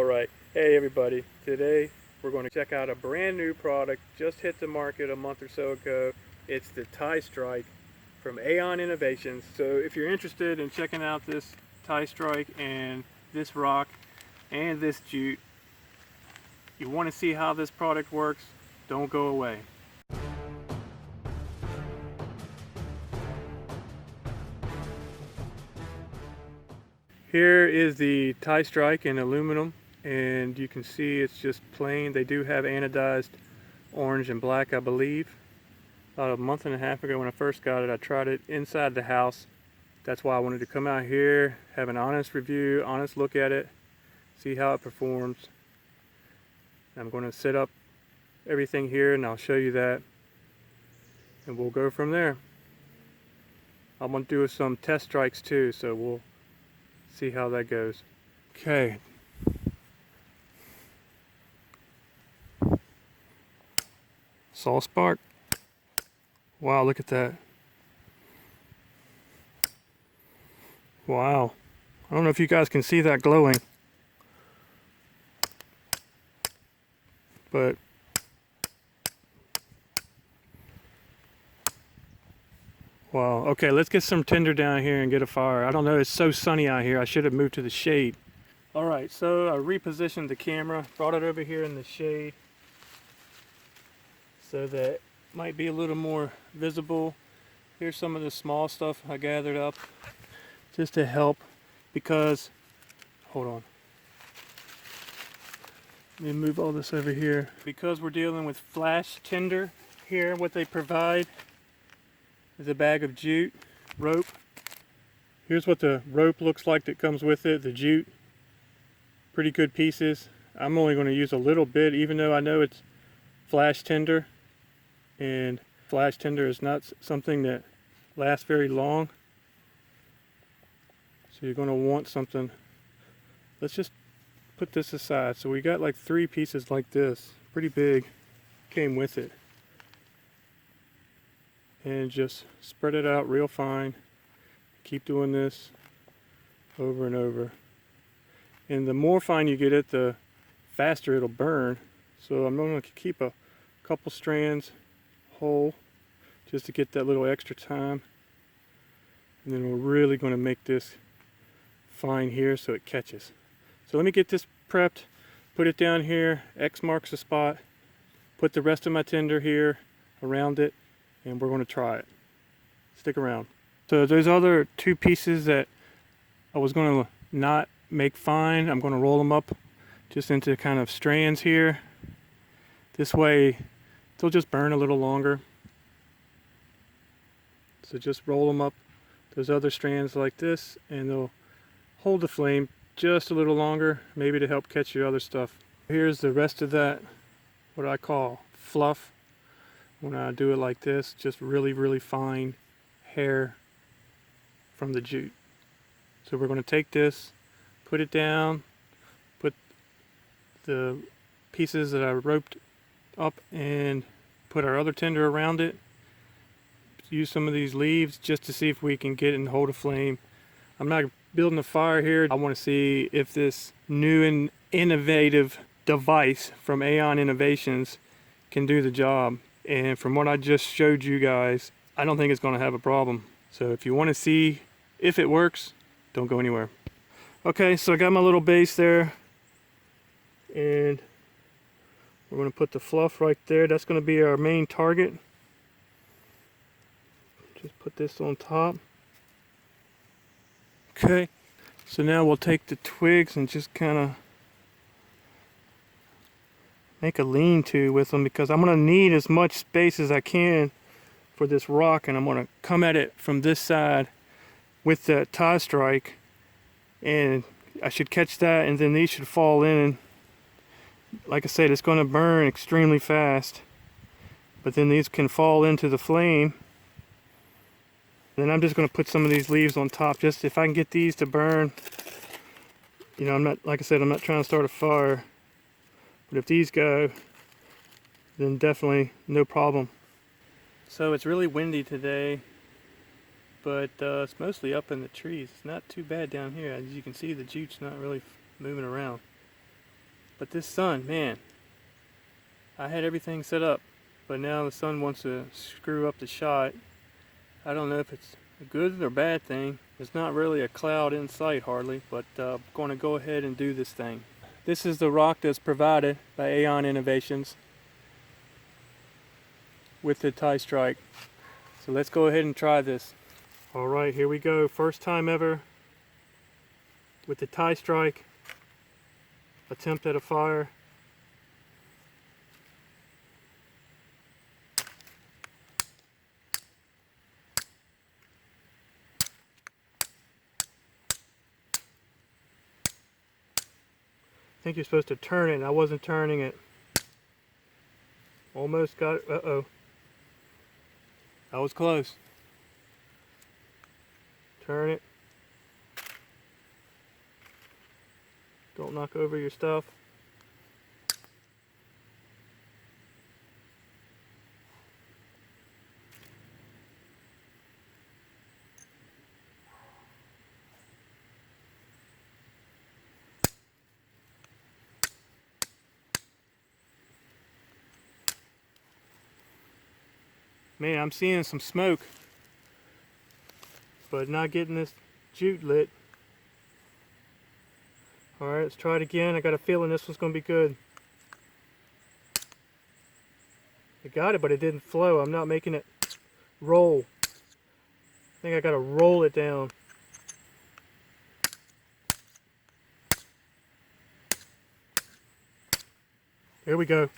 Alright, hey everybody, today we're going to check out a brand new product, just hit the market a month or so ago. It's the tie strike from Aion Innovations. So if you're interested in checking out this tie strike and this rock and this jute, you want to see how this product works, don't go away. Here is the tie strike in aluminum, and you can see it's just plain. They do have anodized orange and black, I believe. About a month and a half ago when I first got it, I tried it inside the house. That's why I wanted to come out here, have an honest review, honest look at it, see how it performs. I'm going to set up everything here and I'll show you that, and we'll go from there. I'm going to do some test strikes too, so we'll see how that goes. Okay. Saw spark. Wow, look at that. Wow. I don't know if you guys can see that glowing, but wow. Okay, let's get some tinder down here and get a fire. I don't know, it's so sunny out here. I should have moved to the shade. Alright, so I repositioned the camera, brought it over here in the shade so that it might be a little more visible. Here's some of the small stuff I gathered up just to help, because, hold on. Let me move all this over here. Because we're dealing with flash tinder here, what they provide is a bag of jute, rope. Here's what the rope looks like that comes with it, the jute. Pretty good pieces. I'm only going to use a little bit, even though I know it's flash tinder. And flash tinder is not something that lasts very long. So you're going to want something. Let's just put this aside. So we got like 3 pieces like this, pretty big, came with it. And just spread it out real fine. Keep doing this over and over. And the more fine you get it, the faster it'll burn. So I'm going to keep a couple strands whole just to get that little extra time. And then we're really going to make this fine here so it catches. So let me get this prepped, put it down here, X marks the spot, put the rest of my tinder here around it, and we're going to try it. Stick around. So those other 2 pieces that I was going to not make fine, I'm going to roll them up just into kind of strands here. This way they'll just burn a little longer. So just roll them up, those other strands like this, and they'll hold the flame just a little longer, maybe to help catch your other stuff. Here's the rest of that, what I call fluff. When I do it like this, just really fine hair from the jute. So we're going to take this, put it down, put the pieces that I roped up, and put our other tinder around it. Use some of these leaves just to see if we can get it and hold a flame. I'm not building a fire here. I want to see if this new and innovative device from Aion Innovations can do the job. And from what I just showed you guys, I don't think it's going to have a problem. So if you want to see if it works, don't go anywhere. Okay, so I got my little base there, and we're going to put the fluff right there. That's going to be our main target. Just put this on top. Okay, so now we'll take the twigs and just kind of make a lean-to with them, because I'm going to need as much space as I can for this rock, and I'm going to come at it from this side with the tie strike, and I should catch that, and then these should fall in. Like I said, it's going to burn extremely fast, but then these can fall into the flame. Then I'm just going to put some of these leaves on top, just if I can get these to burn. You know, I'm not, like I said, I'm not trying to start a fire, but if these go, then definitely no problem. So it's really windy today, but it's mostly up in the trees. It's not too bad down here. As you can see, the jute's not really moving around. But this sun, man, I had everything set up, but now the sun wants to screw up the shot. I don't know if it's a good or bad thing. There's not really a cloud in sight hardly, but I'm going to go ahead and do this thing. This is the rock that's provided by Aion Innovations with the tie strike. So let's go ahead and try this. All right, here we go. First time ever with the tie strike attempt at a fire. I think you're supposed to turn it. I wasn't turning it. Almost got it. Uh-oh. That was close. Turn it. Don't knock over your stuff. Man, I'm seeing some smoke, but not getting this jute lit. Alright, let's try it again. I got a feeling this one's going to be good. I got it, but it didn't flow. I'm not making it roll. I think I got to roll it down. There we go.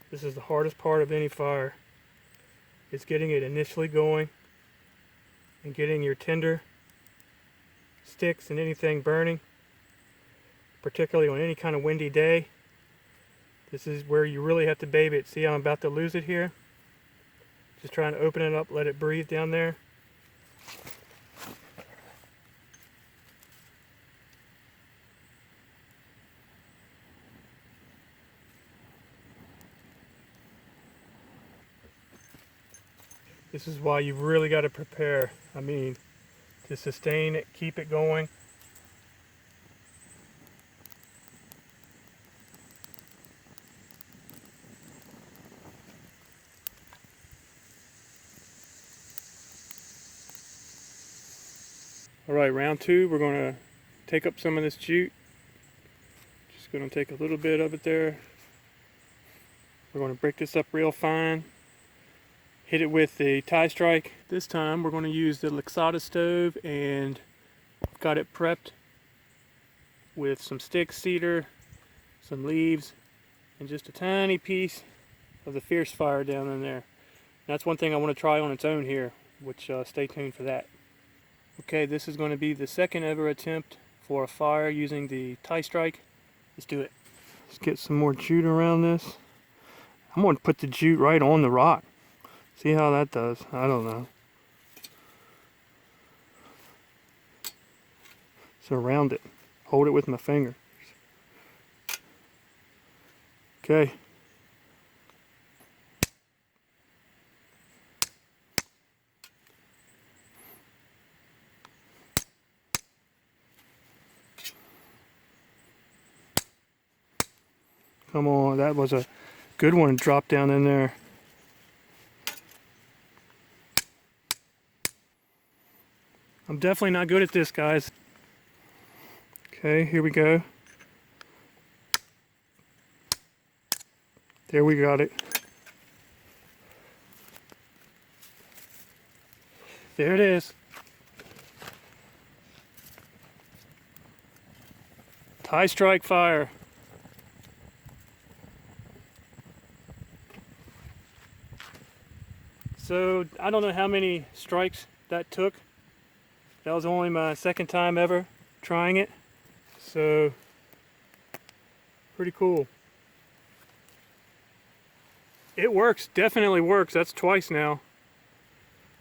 This is the hardest part of any fire. It's getting it initially going and getting your tinder sticks and anything burning, particularly on any kind of windy day. This is where you really have to baby it. See how I'm about to lose it here? Just trying to open it up, let it breathe down there. This is why you've really got to prepare. I mean, to sustain it, keep it going. All right, round two, we're going to take up some of this jute. Just going to take a little bit of it there. We're going to break this up real fine. Hit it with the tie strike. This time we're going to use the Luxada stove and got it prepped with some stick cedar, some leaves, and just a tiny piece of the fierce fire down in there. And that's one thing I want to try on its own here, which stay tuned for that. Okay, this is going to be the second ever attempt for a fire using the tie strike. Let's do it. Let's get some more jute around this. I'm going to put the jute right on the rock. See how that does. I don't know. Surround it. Hold it with my finger. Okay. Come on, that was a good one to drop down in there. I'm definitely not good at this, guys. Okay, here we go. There, we got it. There it is. Tie strike fire. So I don't know how many strikes that took. That was only my second time ever trying it. So pretty cool. It works, definitely works. That's twice now.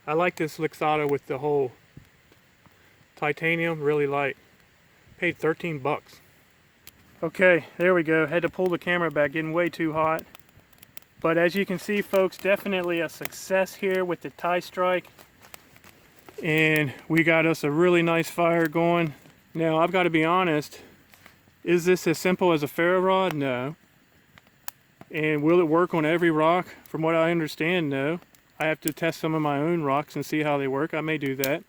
I like this Luxottica with the whole titanium, really light. Paid 13 bucks. Okay, there we go. Had to pull the camera back, getting way too hot. But as you can see, folks, definitely a success here with the tie strike. And we got us a really nice fire going. Now, I've got to be honest, is this as simple as a ferro rod? No. And will it work on every rock? From what I understand, no. I have to test some of my own rocks and see how they work. I may do that.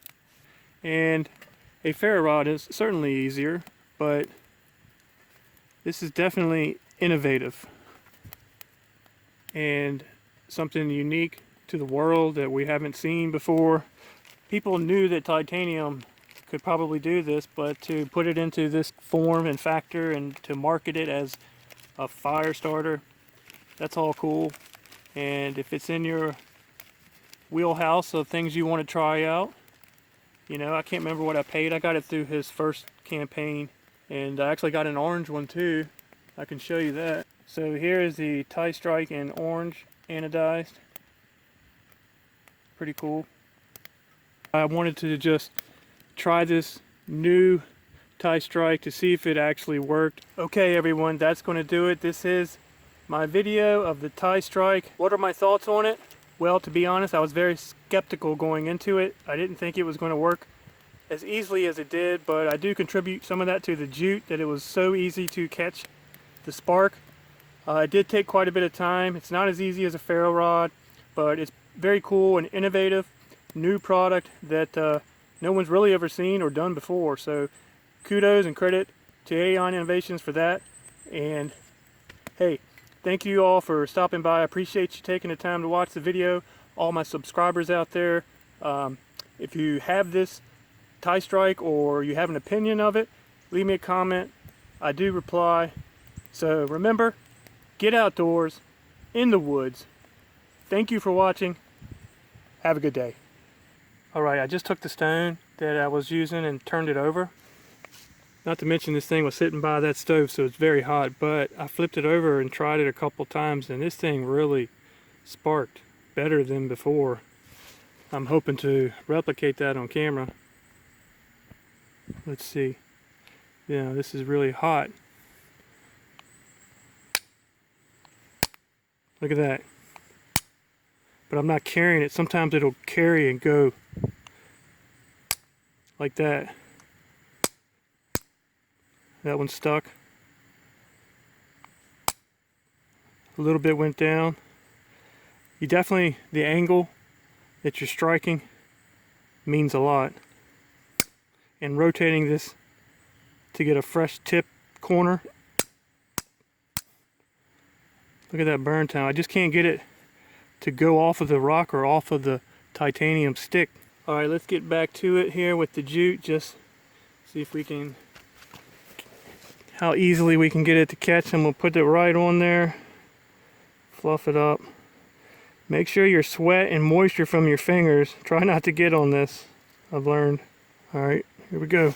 And a ferro rod is certainly easier, but this is definitely innovative and something unique to the world that we haven't seen before. People knew that titanium could probably do this, but to put it into this form and factor and to market it as a fire starter, that's all cool. And if it's in your wheelhouse of things you want to try out, you know, I can't remember what I paid. I got it through his first campaign, and I actually got an orange one too. I can show you that. So here is the tie strike in orange anodized. Pretty cool. I wanted to just try this new tie strike to see if it actually worked. Okay everyone, that's going to do it. This is my video of the tie strike. What are my thoughts on it? Well, to be honest, I was very skeptical going into it. I didn't think it was going to work as easily as it did, but I do contribute some of that to the jute, that it was so easy to catch the spark. It did take quite a bit of time. It's not as easy as a ferro rod, but it's very cool and innovative, new product that no one's really ever seen or done before. So kudos and credit to Aion Innovations for that. And hey, thank you all for stopping by. I appreciate you taking the time to watch the video. All my subscribers out there, if you have this tie strike or you have an opinion of it, leave me a comment. I do reply. So remember, get outdoors, in the woods. Thank you for watching. Have a good day. Alright, I just took the stone that I was using and turned it over. Not to mention this thing was sitting by that stove, so it's very hot, but I flipped it over and tried it a couple times, and this thing really sparked better than before. I'm hoping to replicate that on camera. Let's see. Yeah, this is really hot. Look at that. But I'm not carrying it. Sometimes it'll carry and go like that. That one stuck. A little bit went down. You definitely, the angle that you're striking means a lot. And rotating this to get a fresh tip corner. Look at that burn time. I just can't get it to go off of the rock or off of the titanium stick. Alright, let's get back to it here with the jute. Just see if we can, how easily we can get it to catch. I'm going to put it right on there. Fluff it up. Make sure your sweat and moisture from your fingers. Try not to get on this, I've learned. Alright, here we go.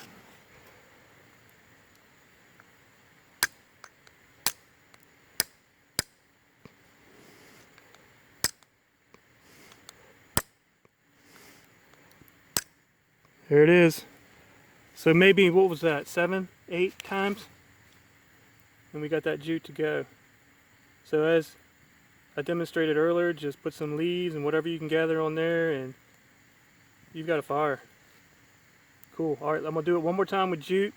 There it is. So maybe, what was that, 7, 8 times? And we got that jute to go. So as I demonstrated earlier, just put some leaves and whatever you can gather on there and you've got a fire. Cool. Alright, I'm going to do it one more time with jute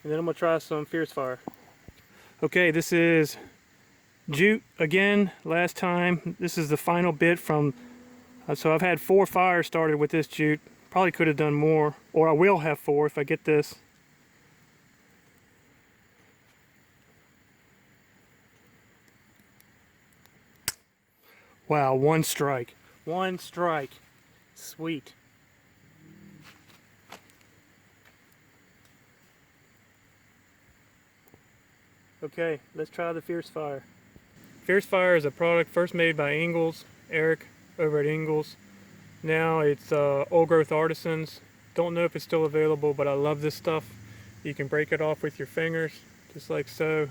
and then I'm going to try some fierce fire. Okay, this is jute again, last time. This is the final bit from, so I've had 4 fires started with this jute. Probably could have done more, or I will have 4 if I get this. Wow, 1 strike. 1 strike. Sweet. Okay, let's try the fierce fire. Fierce fire is a product first made by Ingles, Eric over at Ingles. Now it's Old Growth Artisans. Don't know if it's still available, but I love this stuff. You can break it off with your fingers, just like so.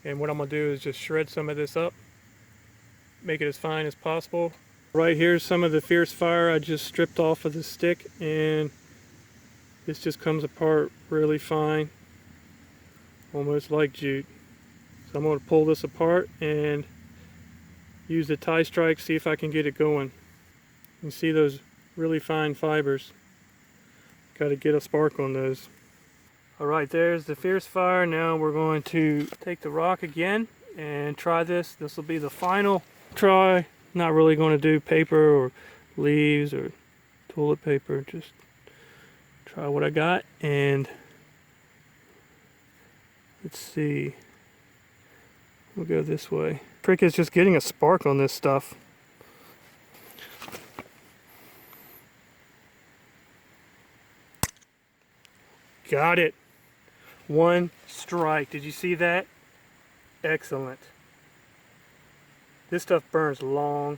And what I'm going to do is just shred some of this up. make it as fine as possible. Right here's some of the fierce fire I just stripped off of the stick, and this just comes apart really fine, almost like jute. So I'm going to pull this apart and use the tie strike, see if I can get it going. You see those really fine fibers. Got to get a spark on those. Alright, there's the fierce fire. Now we're going to take the rock again and try this. This will be the final try. Not really going to do paper or leaves or toilet paper. Just try what I got, and let's see. We'll go this way. Trick is just getting a spark on this stuff. Got it. One strike. Did you see that? Excellent. This stuff burns long,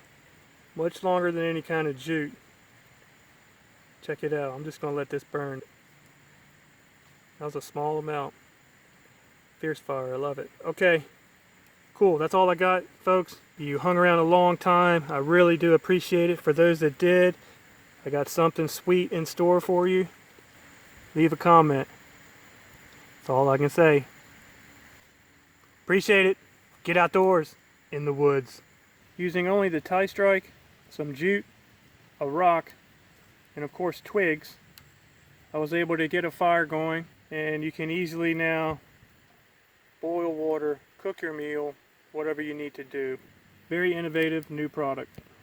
much longer than any kind of jute. Check it out. I'm just going to let this burn. That was a small amount. Fierce fire. I love it. Okay. Cool. That's all I got, folks. You hung around a long time. I really do appreciate it. For those that did, I got something sweet in store for you. Leave a comment. That's all I can say. Appreciate it. Get outdoors in the woods. Using only the tie strike, some jute, a rock, and of course twigs, I was able to get a fire going, and you can easily now boil water, cook your meal, whatever you need to do. Very innovative new product.